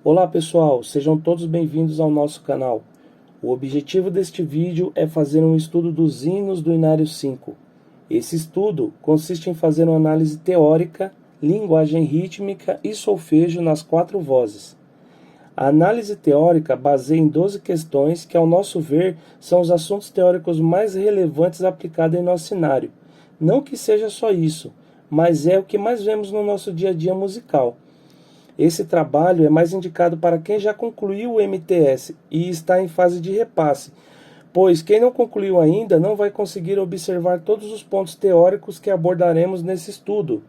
Olá pessoal, sejam todos bem-vindos ao nosso canal. O objetivo deste vídeo é fazer um estudo dos hinos do Inário 5. Esse estudo consiste em fazer uma análise teórica, linguagem rítmica e solfejo nas 4 vozes. A análise teórica baseia em 12 questões que, ao nosso ver, são os assuntos teóricos mais relevantes aplicados em nosso inário. Não que seja só isso, mas é o que mais vemos no nosso dia a dia musical. Esse trabalho é mais indicado para quem já concluiu o MTS e está em fase de repasse, pois quem não concluiu ainda não vai conseguir observar todos os pontos teóricos que abordaremos nesse estudo.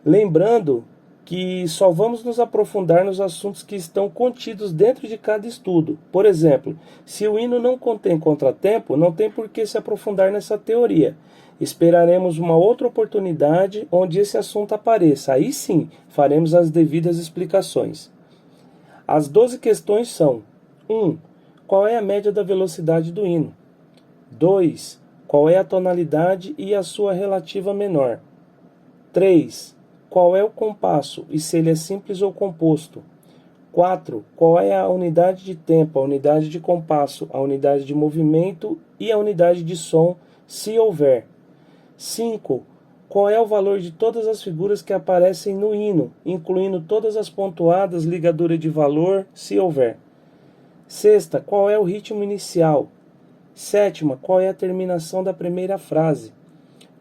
Lembrando que só vamos nos aprofundar nos assuntos que estão contidos dentro de cada estudo. Por exemplo, se o hino não contém contratempo, não tem por que se aprofundar nessa teoria. Esperaremos uma outra oportunidade onde esse assunto apareça. Aí sim, faremos as devidas explicações. As 12 questões são: 1. Qual é a média da velocidade do hino? 2. Qual é a tonalidade e a sua relativa menor? 3. Qual é o compasso e se ele é simples ou composto? 4. Qual é a unidade de tempo, a unidade de compasso, a unidade de movimento e a unidade de som, se houver? 5. Qual é o valor de todas as figuras que aparecem no hino, incluindo todas as pontuadas, ligadura de valor, se houver? 6. Qual é o ritmo inicial? 7. Qual é a terminação da primeira frase?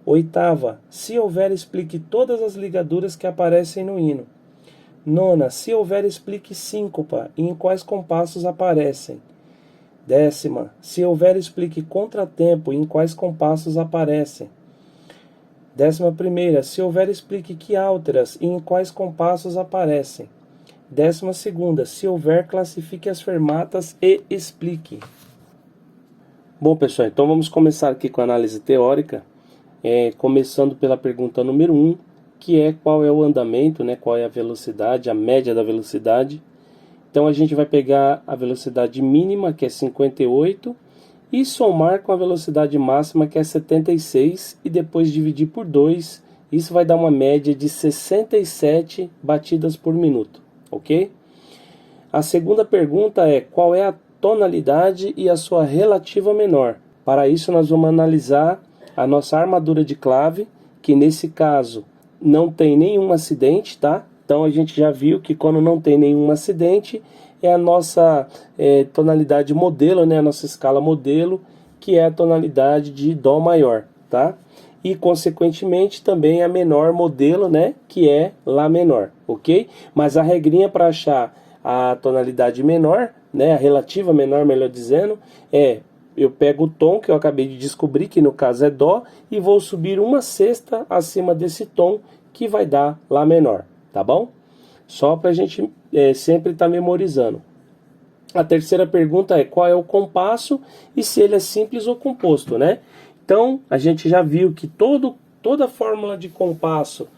8. Se houver, explique todas as ligaduras que aparecem no hino. 9. Se houver, explique síncopa e em quais compassos aparecem. 10. Se houver, explique contratempo e em quais compassos aparecem. 11. Se houver, explique que álteras e em quais compassos aparecem. 12. Se houver, classifique as fermatas e explique. Bom, pessoal, então vamos começar aqui com a análise teórica, começando pela pergunta número 1, que é qual é o andamento, qual é a velocidade, a média da velocidade. Então a gente vai pegar a velocidade mínima, que é 58, e somar com a velocidade máxima, que é 76, e depois dividir por 2, isso vai dar uma média de 67 batidas por minuto, ok? A segunda pergunta é qual é a tonalidade e a sua relativa menor. Para isso nós vamos analisar a nossa armadura de clave, que nesse caso não tem nenhum acidente, tá? Então a gente já viu que quando não tem nenhum acidente, é a nossa tonalidade modelo, a nossa escala modelo, que é a tonalidade de Dó maior, tá? E consequentemente também a menor modelo, que é Lá menor, ok? Mas a regrinha para achar a tonalidade menor, a relativa menor, melhor dizendo, eu pego o tom que eu acabei de descobrir, que no caso é Dó, e vou subir uma sexta acima desse tom, que vai dar Lá menor, tá bom? Só para a gente sempre estar memorizando. A terceira pergunta é qual é o compasso e se ele é simples ou composto, Então, a gente já viu que toda fórmula de compasso,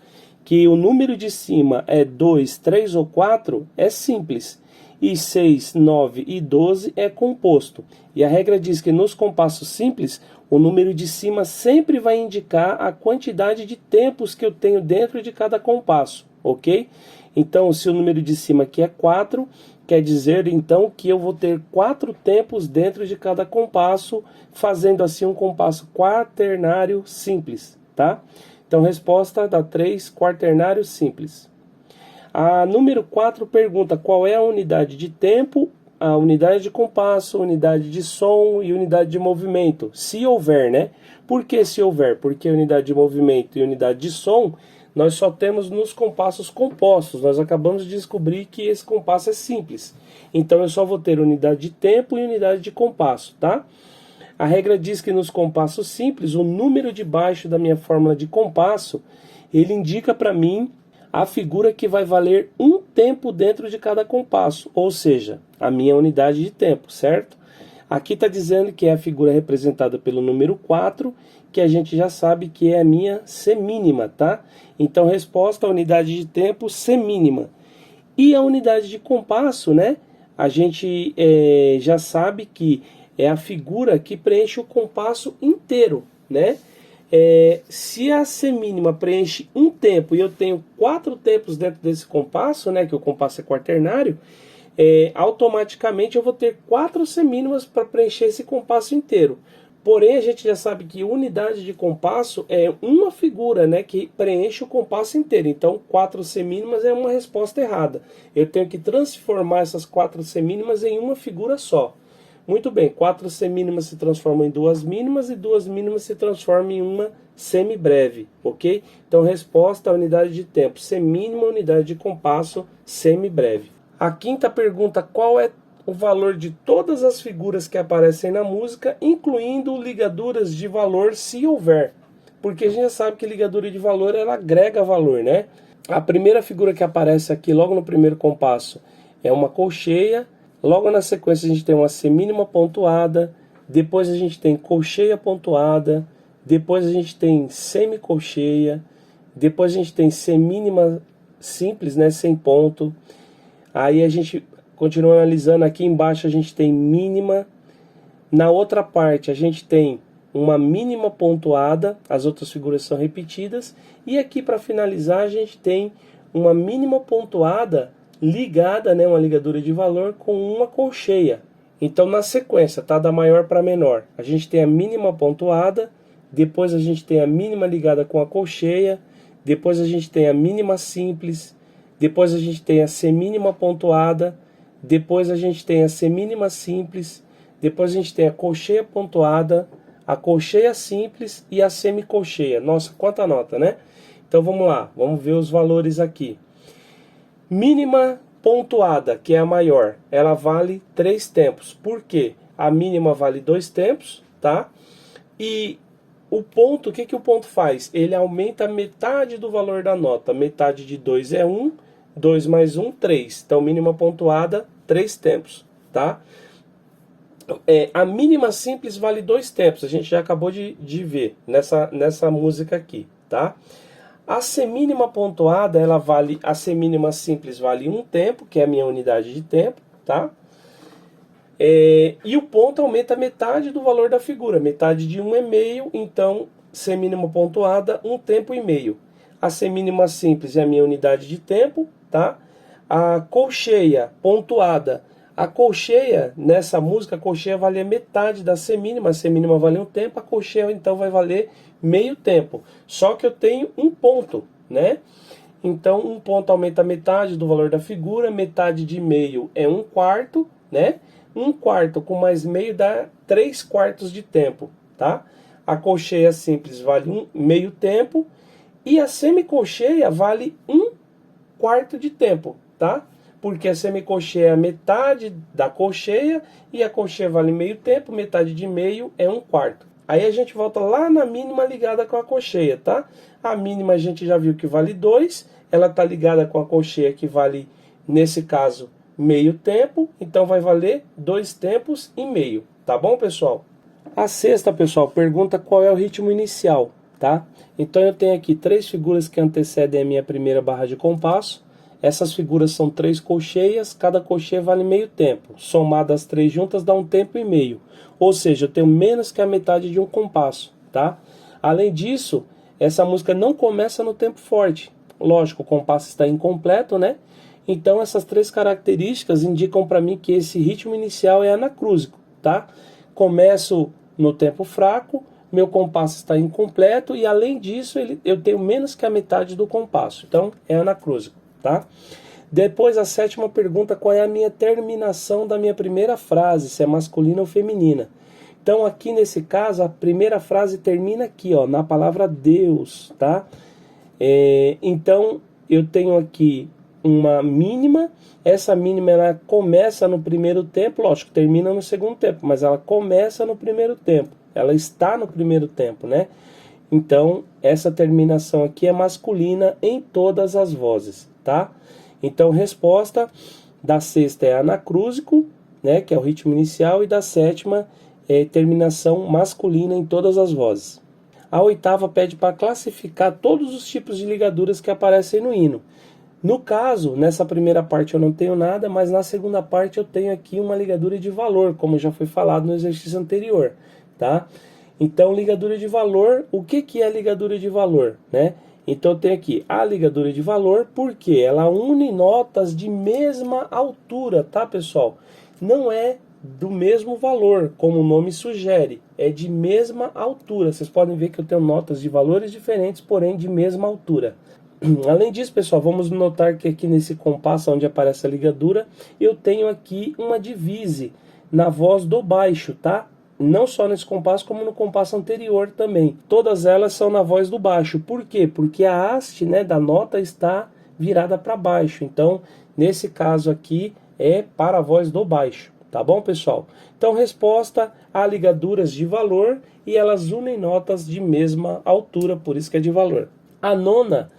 que o número de cima é 2, 3 ou 4, é simples. E 6, 9 e 12 é composto. E a regra diz que nos compassos simples, o número de cima sempre vai indicar a quantidade de tempos que eu tenho dentro de cada compasso, ok? Então, se o número de cima aqui é 4, quer dizer então que eu vou ter 4 tempos dentro de cada compasso, fazendo assim um compasso quaternário simples, tá? Então, resposta da 3, quaternário simples. A número 4 pergunta qual é a unidade de tempo, a unidade de compasso, unidade de som e unidade de movimento, se houver, Por que se houver? Porque a unidade de movimento e unidade de som nós só temos nos compassos compostos. Nós acabamos de descobrir que esse compasso é simples. Então eu só vou ter unidade de tempo e unidade de compasso, tá? A regra diz que nos compassos simples, o número de baixo da minha fórmula de compasso, ele indica para mim a figura que vai valer um tempo dentro de cada compasso, ou seja, a minha unidade de tempo, certo? Aqui está dizendo que é a figura representada pelo número 4, que a gente já sabe que é a minha semínima, tá? Então, resposta, a unidade de tempo, semínima. E a unidade de compasso, A gente já sabe que é a figura que preenche o compasso inteiro, Se a semínima preenche um tempo e eu tenho 4 tempos dentro desse compasso, né, que o compasso é quaternário, automaticamente eu vou ter 4 semínimas para preencher esse compasso inteiro. Porém, a gente já sabe que unidade de compasso é uma figura, né, que preenche o compasso inteiro. Então, 4 semínimas é uma resposta errada. Eu tenho que transformar essas 4 semínimas em uma figura só. Muito bem, 4 semínimas se transformam em 2 mínimas e 2 mínimas se transformam em uma semibreve, ok? Então, resposta à unidade de tempo, semínima, unidade de compasso, semibreve. A quinta pergunta, qual é o valor de todas as figuras que aparecem na música, incluindo ligaduras de valor, se houver? Porque a gente já sabe que ligadura de valor, ela agrega valor, né? A primeira figura que aparece aqui, logo no primeiro compasso, é uma colcheia. Logo na sequência a gente tem uma semínima pontuada, depois a gente tem colcheia pontuada, depois a gente tem semicolcheia, depois a gente tem semínima simples, né, sem ponto. Aí a gente continua analisando, aqui embaixo a gente tem mínima, na outra parte a gente tem uma mínima pontuada, as outras figuras são repetidas, e aqui para finalizar a gente tem uma mínima pontuada ligada, né, uma ligadura de valor com uma colcheia. Então na sequência, tá, da maior para menor, a gente tem a mínima pontuada, depois a gente tem a mínima ligada com a colcheia, depois a gente tem a mínima simples, depois a gente tem a semínima pontuada, depois a gente tem a semínima simples, depois a gente tem a colcheia pontuada, a colcheia simples e a semicolcheia. Nossa, quanta nota, né? Então vamos lá, vamos ver os valores aqui. Mínima pontuada, que é a maior, ela vale 3 tempos. Por quê? A mínima vale 2 tempos, tá? E o ponto, o que o ponto faz? Ele aumenta metade do valor da nota. Metade de 2 é 1, 2 mais 1, 3. Então, mínima pontuada, 3 tempos, tá? A mínima simples vale 2 tempos. A gente já acabou de ver nessa música aqui, tá? A semínima pontuada, ela vale, a semínima simples vale 1 tempo, que é a minha unidade de tempo, tá? E o ponto aumenta metade do valor da figura, metade de 1 é meio, então semínima pontuada, 1 tempo e meio. A semínima simples é a minha unidade de tempo, tá? A colcheia pontuada, a colcheia, nessa música, a colcheia vale a metade da semínima, a semínima vale 1 tempo, a colcheia então vai valer meio tempo. Só que eu tenho um ponto, né? Então, um ponto aumenta metade do valor da figura, metade de meio é 1/4, né? 1/4 com mais meio dá 3/4 de tempo, tá? A colcheia simples vale meio tempo e a semicolcheia vale 1/4 de tempo, tá? Porque a semicolcheia é a metade da colcheia e a colcheia vale meio tempo, metade de meio é 1/4. Aí a gente volta lá na mínima ligada com a colcheia, tá? A mínima a gente já viu que vale 2, ela está ligada com a colcheia que vale, nesse caso, meio tempo, então vai valer 2 tempos e meio, tá bom, pessoal? A sexta, pessoal, pergunta qual é o ritmo inicial, tá? Então eu tenho aqui 3 figuras que antecedem a minha primeira barra de compasso. Essas figuras são 3 colcheias, cada colcheia vale meio tempo. Somadas as 3 juntas dá 1 tempo e meio. Ou seja, eu tenho menos que a metade de um compasso, tá? Além disso, essa música não começa no tempo forte. Lógico, o compasso está incompleto, né? Então essas 3 características indicam para mim que esse ritmo inicial é anacrúsico, tá? Começo no tempo fraco, meu compasso está incompleto e além disso eu tenho menos que a metade do compasso. Então é anacrúsico, tá? Depois a sétima pergunta, qual é a minha terminação da minha primeira frase, se é masculina ou feminina. Então aqui nesse caso a primeira frase termina aqui, ó, na palavra Deus, tá? Então eu tenho aqui uma mínima, essa mínima ela começa no primeiro tempo, lógico, termina no segundo tempo, mas ela começa no primeiro tempo, ela está no primeiro tempo, né? Então essa terminação aqui é masculina em todas as vozes, tá? Então resposta da sexta é anacrúsico, né, que é o ritmo inicial, e da sétima é terminação masculina em todas as vozes. A oitava pede para classificar todos os tipos de ligaduras que aparecem no hino. No caso, nessa primeira parte eu não tenho nada, mas na segunda parte eu tenho aqui uma ligadura de valor, como já foi falado no exercício anterior, tá? Então, ligadura de valor, o que que é ligadura de valor, né? Então tem aqui a ligadura de valor, porque ela une notas de mesma altura, tá, pessoal? Não é do mesmo valor, como o nome sugere, é de mesma altura. Vocês podem ver que eu tenho notas de valores diferentes, porém de mesma altura. Além disso, pessoal, vamos notar que aqui nesse compasso onde aparece a ligadura, eu tenho aqui uma divise na voz do baixo, tá? Não só nesse compasso, como no compasso anterior também. Todas elas são na voz do baixo. Por quê? Porque a haste, né, da nota está virada para baixo. Então, nesse caso aqui, é para a voz do baixo. Tá bom, pessoal? Então, resposta: há ligaduras de valor e elas unem notas de mesma altura, por isso que é de valor. A nona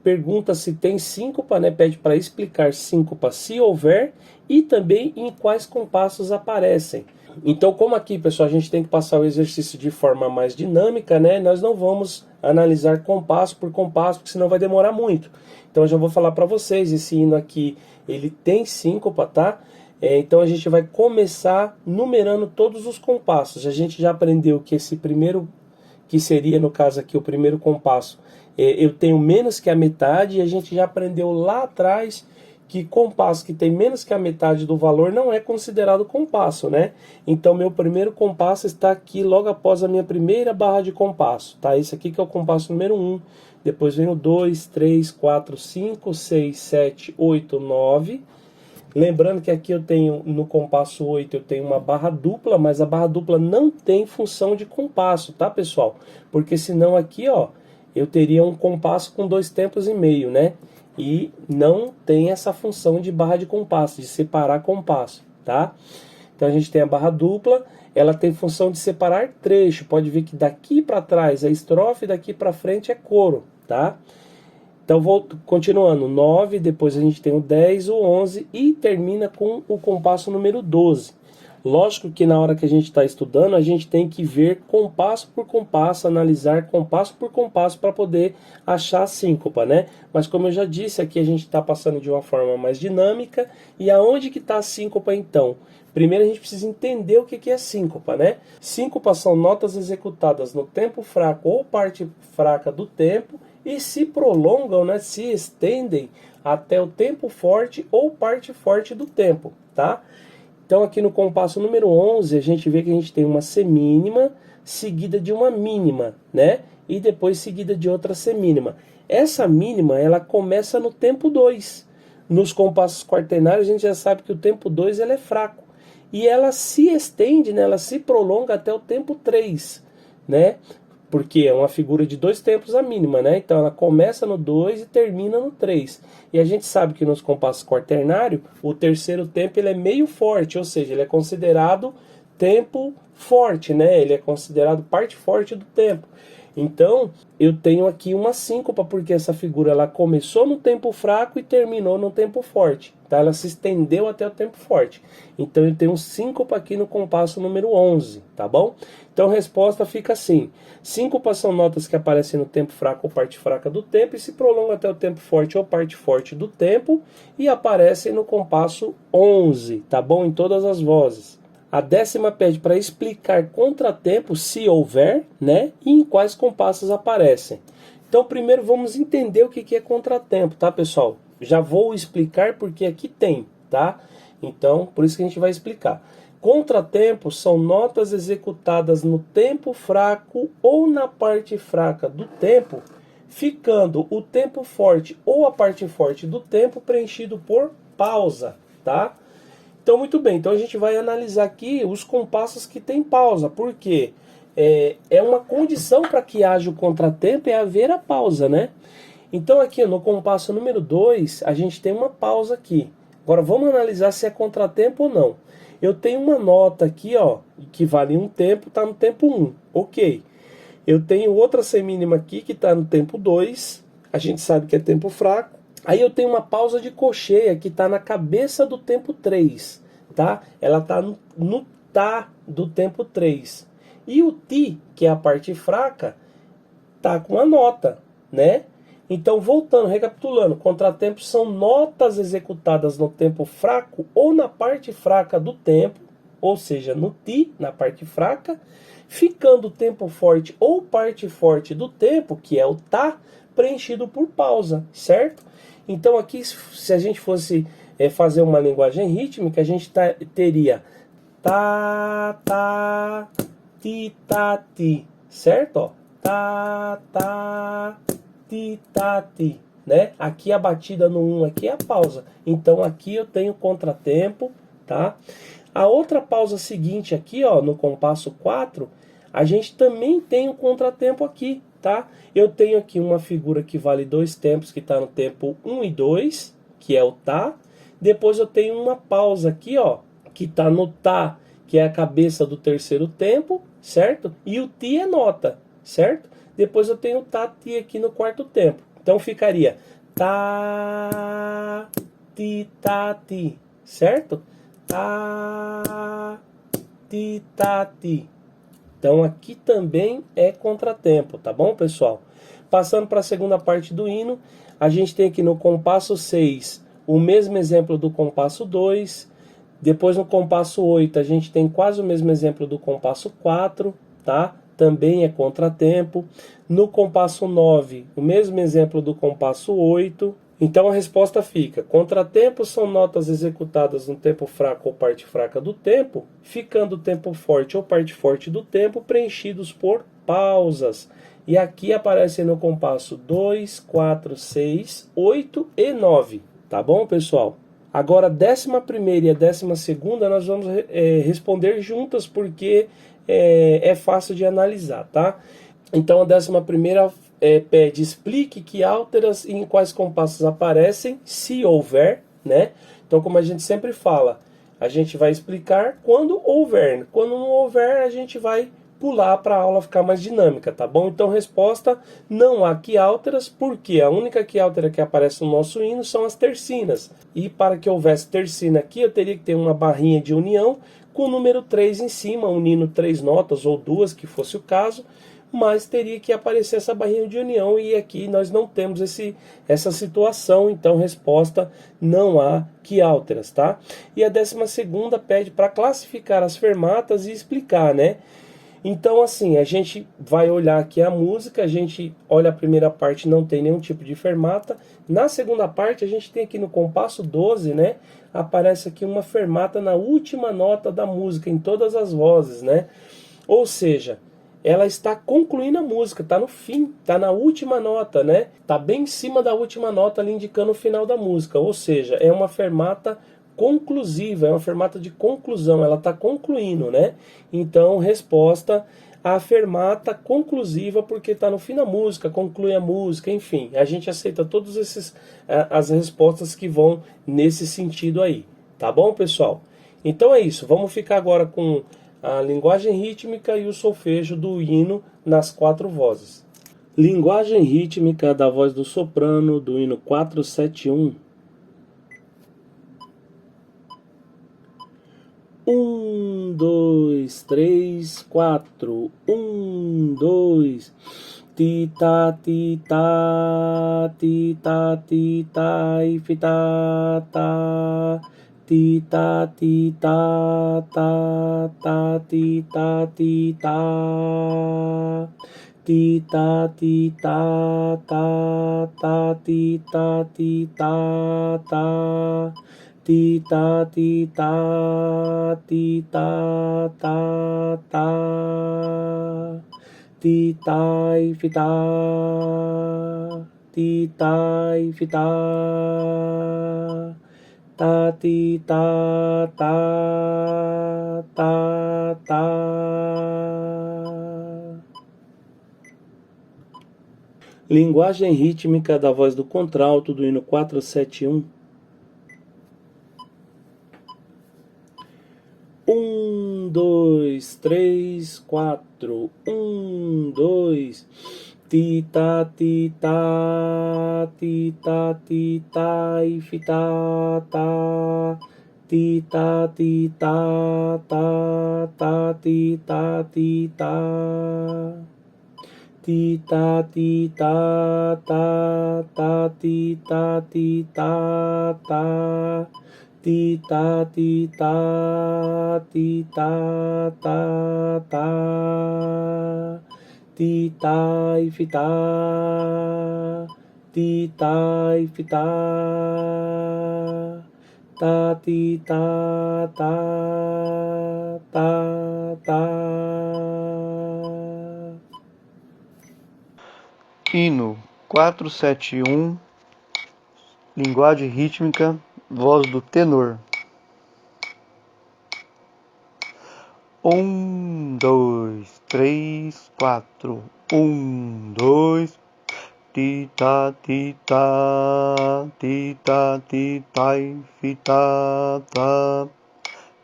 pergunta se tem síncopa, né? Pede para explicar síncopa se houver e também em quais compassos aparecem. Então, como aqui, pessoal, a gente tem que passar o exercício de forma mais dinâmica, né? Nós não vamos analisar compasso por compasso, porque senão vai demorar muito. Então, eu já vou falar para vocês, esse hino aqui, ele tem síncopa, tá? Então, a gente vai começar numerando todos os compassos. A gente já aprendeu que esse primeiro, que seria, no caso aqui, o primeiro compasso, eu tenho menos que a metade, e a gente já aprendeu lá atrás que compasso que tem menos que a metade do valor não é considerado compasso, né? Então, meu primeiro compasso está aqui logo após a minha primeira barra de compasso, tá? Esse aqui que é o compasso número 1, depois vem o 2, 3, 4, 5, 6, 7, 8, 9. Lembrando que aqui eu tenho, no compasso 8, eu tenho uma barra dupla, mas a barra dupla não tem função de compasso, tá, pessoal? Porque senão aqui, ó, eu teria um compasso com 2 tempos e meio, né? E não tem essa função de barra de compasso, de separar compasso, tá? Então a gente tem a barra dupla, ela tem função de separar trecho. Pode ver que daqui para trás é estrofe, daqui para frente é coro, tá? Então vou continuando, 9, depois a gente tem o 10, o 11 e termina com o compasso número 12. Lógico que na hora que a gente está estudando, a gente tem que ver compasso por compasso, analisar compasso por compasso para poder achar a síncopa, né? Mas como eu já disse, aqui a gente está passando de uma forma mais dinâmica. E aonde que está a síncopa então? Primeiro a gente precisa entender o que é síncopa, né? Síncopa são notas executadas no tempo fraco ou parte fraca do tempo e se prolongam, né? Se estendem até o tempo forte ou parte forte do tempo, tá? Então aqui no compasso número 11, a gente vê que a gente tem uma semínima seguida de uma mínima, né? E depois seguida de outra semínima. Essa mínima, ela começa no tempo 2. Nos compassos quaternários, a gente já sabe que o tempo 2 ela é fraco. E ela se estende, né? Ela se prolonga até o tempo 3, né? Porque é uma figura de 2 tempos a mínima, né? Então ela começa no 2 e termina no 3. E a gente sabe que nos compassos quaternários, o terceiro tempo ele é meio forte, ou seja, ele é considerado tempo forte, né? Ele é considerado parte forte do tempo. Então, eu tenho aqui uma síncopa, porque essa figura ela começou no tempo fraco e terminou no tempo forte. Tá? Ela se estendeu até o tempo forte. Então, eu tenho um síncopa aqui no compasso número 11, tá bom? Então, a resposta fica assim. Síncopas são notas que aparecem no tempo fraco ou parte fraca do tempo e se prolongam até o tempo forte ou parte forte do tempo e aparecem no compasso 11, tá bom? Em todas as vozes. A 10ª pede para explicar contratempo, se houver, né? E em quais compassos aparecem. Então, primeiro vamos entender o que é contratempo, tá, pessoal? Já vou explicar porque aqui tem, tá? Então, por isso que a gente vai explicar. Contratempos são notas executadas no tempo fraco ou na parte fraca do tempo, ficando o tempo forte ou a parte forte do tempo preenchido por pausa, tá? Então, muito bem, então a gente vai analisar aqui os compassos que tem pausa, porque é uma condição para que haja o contratempo é haver a pausa, né? Então aqui no compasso número 2, a gente tem uma pausa aqui. Agora vamos analisar se é contratempo ou não. Eu tenho uma nota aqui, ó, que vale um tempo, está no tempo 1, ok. Eu tenho outra semínima aqui que está no tempo 2, a gente sabe que é tempo fraco. Aí eu tenho uma pausa de cocheia que está na cabeça do tempo 3, tá? Ela está no tá do tempo 3. E o ti, que é a parte fraca, tá com a nota, né? Então, voltando, recapitulando, contratempos são notas executadas no tempo fraco ou na parte fraca do tempo, ou seja, no ti, na parte fraca, ficando o tempo forte ou parte forte do tempo, que é o tá, preenchido por pausa, certo? Então aqui, se a gente fosse fazer uma linguagem rítmica, a gente teria tá, tá, ti, tá, ti, certo? Ó, tá, tá, ti, tá, ti, né? Aqui a batida no 1, aqui é a pausa. Então aqui eu tenho contratempo, tá? A outra pausa seguinte aqui, ó, no compasso 4, a gente também tem um contratempo aqui, tá? Eu tenho aqui uma figura que vale dois tempos, que está no tempo 1 e 2, que é o tá. Depois eu tenho uma pausa aqui, ó, que está no tá, que é a cabeça do terceiro tempo, certo? E o ti é nota, certo? Depois eu tenho o tá, ti aqui no quarto tempo. Então ficaria tá, ti, tá, ti, certo? Tá, ti, tá, ti. Então aqui também é contratempo, tá bom, pessoal? Passando para a segunda parte do hino, a gente tem aqui no compasso 6 o mesmo exemplo do compasso 2. Depois no compasso 8 a gente tem quase o mesmo exemplo do compasso 4, tá? Também é contratempo. No compasso 9, o mesmo exemplo do compasso 8. Então a resposta fica: contratempos são notas executadas no tempo fraco ou parte fraca do tempo, ficando o tempo forte ou parte forte do tempo preenchidos por pausas. E aqui aparecem no compasso 2, 4, 6, 8 e 9. Tá bom, pessoal? Agora, a 11ª e a 12ª nós vamos responder juntas porque é fácil de analisar, tá? Então a 11ª pede: explique que alteras e em quais compassos aparecem, se houver, né? Então, como a gente sempre fala, a gente vai explicar quando houver. Quando não houver, a gente vai pular para a aula ficar mais dinâmica, tá bom? Então, resposta: não há quiálteras, porque a única quiáltera que aparece no nosso hino são as tercinas. E para que houvesse tercina aqui, eu teria que ter uma barrinha de união com o número 3 em cima, unindo 3 notas ou duas, que fosse o caso, mas teria que aparecer essa barrinha de união, e aqui nós não temos essa situação. Então resposta: não há quiálteras, tá? E a 12ª pede para classificar as fermatas e explicar, né? Então assim, a gente vai olhar aqui a música, a gente olha a primeira parte, não tem nenhum tipo de fermata. Na segunda parte a gente tem aqui no compasso 12, né? Aparece aqui uma fermata na última nota da música, em todas as vozes, né? Ou seja, ela está concluindo a música, está no fim, está na última nota, né? Está bem em cima da última nota ali, indicando o final da música. Ou seja, é uma fermata conclusiva, é uma fermata de conclusão, ela está concluindo, né? Então, resposta: a fermata conclusiva, porque está no fim da música, conclui a música, enfim. A gente aceita todas as respostas que vão nesse sentido aí, tá bom, pessoal? Então é isso, vamos ficar agora com a linguagem rítmica e o solfejo do hino nas 4 vozes. Linguagem rítmica da voz do soprano do hino 471. 1, 2, 3, 4. 1, 2. Ti, ta, ti, ta, ti, ta, ti, ta, e fi, ta, ta. Ti, ta, ti, ta, ta, ta, ti, ta, ti, ta. Ti, ta, ti, ta, ta, ta, ti, ta, ti, ta, ta. Ti, ta, ti, ta, ti, ta, ta, ta. Ti, ta, e fi, ta. Ti, ta, e fi, ta. Ta, ti, ta, ta, ta, ta. Linguagem rítmica da voz do contralto do hino 471. 1, 2, 3, 4. 1, 2. Ti, ta, ti, ta, ti, ta, ti, ta, e fi, ta, ta. Ti, ta, ti, ta, ta, ta, ti, ta, ti, ta. Ti, ta, ti, ta, ta, ta, ti, ta, ti, ta, ta. ti ta ti ta ti ta ta ta ti ta e fita ti ta e fita ta ti ta ta. Hino 471, linguagem rítmica, voz do tenor. 1, 2, 3, 4. 1, 2. Ti ta ti ta ti ta ti ta fi ta ta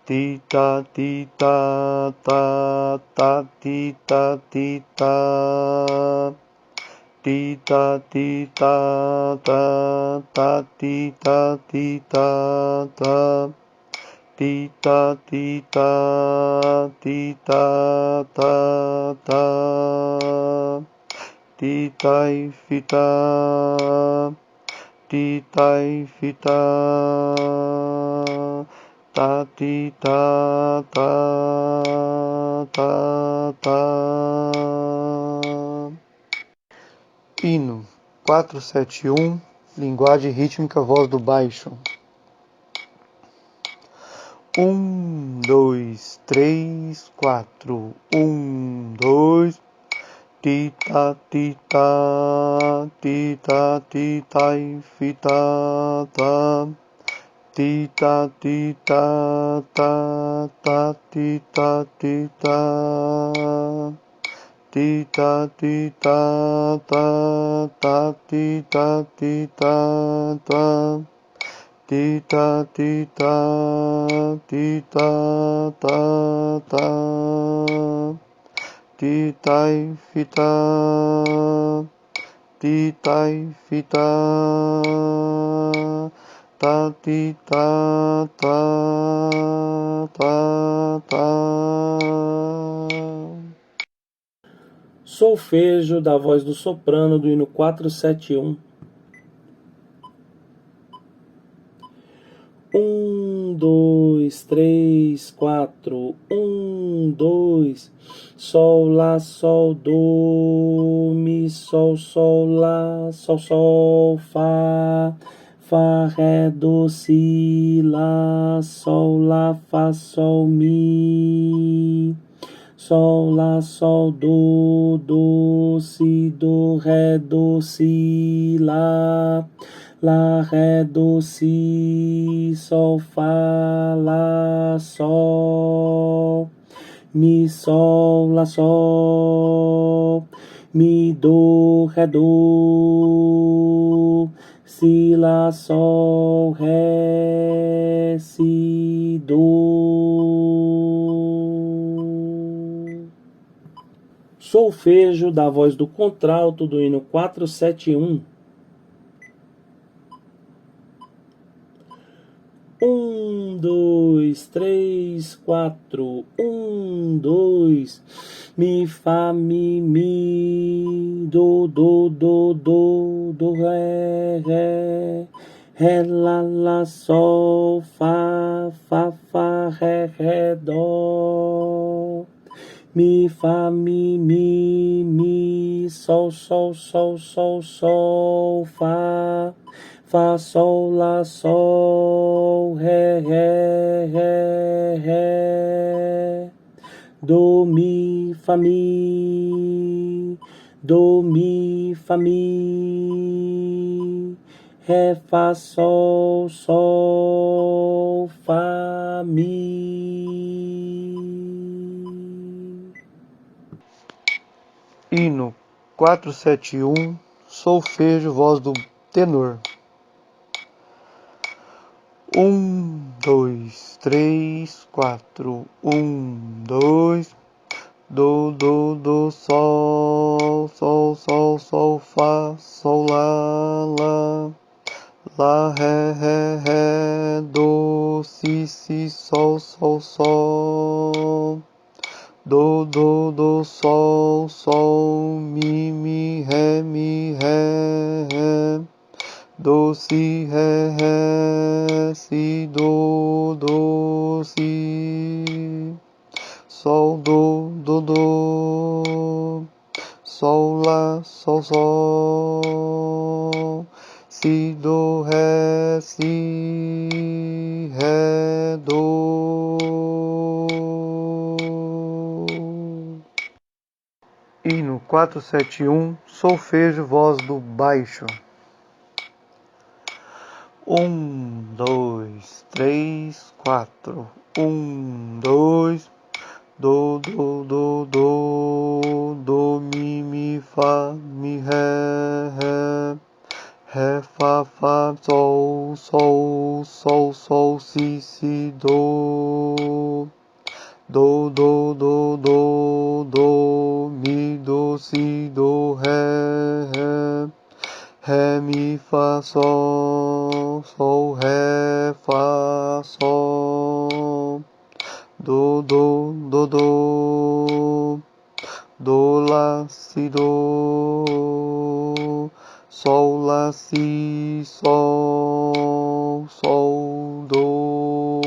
ti ta ti ta ta ta ti ta ti ta ti ta ti ta ta ta ti ta ti ta ta ti ta ti ta ti ta ta ta ti ta e fita ti ta e fita ta ti ta ta. Hino 471, linguagem rítmica, voz do baixo. 1, 2, 3, 4. 1, 2. Ti ta ti ta ti ta ti ta e fita ta ti ta ti ta ta ti ta ti ta ti ta ti ta ta ti ta ti ta ti ta ti ta ti ta ta ti ta e fita ti ta e fita ta ti ta ta. Solfejo da voz do soprano do hino 471. 1, 2, 3, 4. 1, 2. Sol, lá, sol, do, mi, sol, sol, lá, sol, sol, fá. Fá, ré, do, si, lá, sol, lá, fá, sol, mi. Sol, lá, sol, do, si, do, si, lá. Lá, ré, do, si, sol, fá, lá, sol. Mi, sol, lá, sol. Mi, do, ré, do. Si, lá, sol, ré, si, do. Solfejo da voz do contralto do hino 471. 1, 2, 3, 4. 1, 2. Mi, fá, mi, do, ré, ré. Ré, lá, sol, fá, ré, dó. Mi, fá, mi, sol, fá. Fá, sol, lá, sol, ré, ré. Do, mi, fá, mi. Do, mi, fá, mi. Ré, fá, sol, fá, mi. Hino 471, solfejo, voz do tenor. 1, 2, 3, 4. 1, 2. Do, sol, sol, fá, sol, lá. Lá, ré, do, si, sol, sol. Do, sol, mi, ré. do, si, ré, si, do, si, sol, do, sol, lá, sol, si, do, ré, do. Hino 471, solfejo, voz do baixo. 1, 2, 3, 4. 1, 2, do, mi, fá, mi, ré, fá, sol, si, do, mi, do, si, do, ré, mi, fá, sol, ré, fá, sol, do, lá, si, do, sol, lá, si, sol, do.